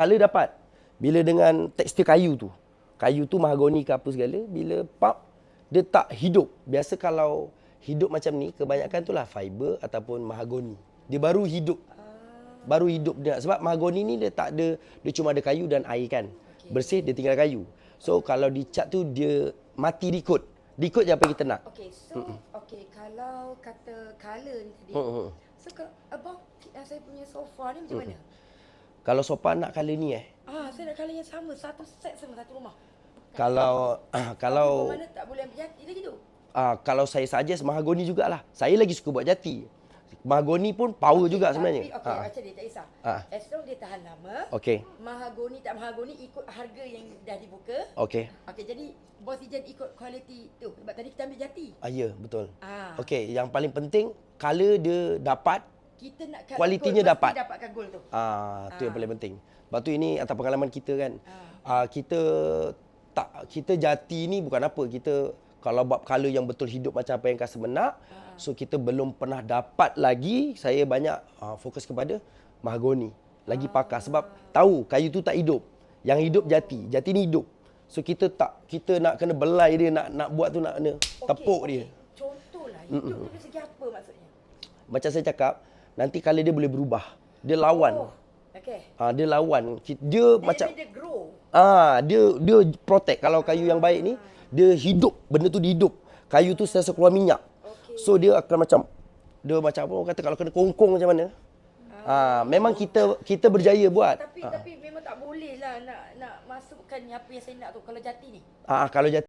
Color dapat. Bila dengan tekstur kayu tu mahagoni ke apa segala, bila pap, dia tak hidup. Biasa kalau hidup macam ni, kebanyakan tu lah fiber ataupun mahagoni. Dia baru hidup. Baru hidup dia. Sebab mahagoni ni dia tak ada, dia cuma ada kayu dan air kan. Bersih, dia tinggal kayu. So, kalau dicat tu, dia mati dikut. Dikut je apa kita nak. Okey, so kalau kata color ni tadi, so abang saya punya sofa ni macam mana? Kalau sofa nak color ni Saya nak color yang sama, satu set sama satu rumah. kalau mana tak boleh ambil jati lagi tu? kalau saya suggest mahagoni jugalah. Saya lagi suka buat jati. Mahagoni pun power juga sebenarnya. Okey, macam dia tak kisah. As long dia tahan lama. Okey. Mahagoni tak mahagoni ikut harga yang dah dibuka. Okey. Okey, jadi Bos Ijan ikut kualiti tu. Sebab tadi kita ambil jati. Ya, betul. Okey, yang paling penting color dia dapat, kita nak kualitinya gold, dapat. Dapatkan gold tu. Tu yang paling penting. Lepas tu ini atas pengalaman kita kan. Kita jati ni bukan apa. Kita kalau buat color yang betul hidup macam apa yang customer nak, so kita belum pernah dapat lagi. Saya banyak fokus kepada mahagoni. Lagi pakar sebab tahu kayu tu tak hidup. Yang hidup jati. Jati ni hidup. So kita nak kena belai dia, nak buat tu nak kena tepuk dia. Contohlah, hidup tu dari segi apa maksudnya? Macam saya cakap, nanti color dia boleh berubah. Dia lawan. Dia lawan. Dia macam dia grow. Dia protect. Kalau kayu yang baik ni, dia hidup. Benda tu hidup. Kayu tu sentiasa keluar minyak. So dia akan macam apa orang kata, kalau kena kongkong macam mana. Memang kita berjaya buat. Tapi memang tak boleh lah nak masukkan apa yang saya nak tu kalau jati ni. Kalau jati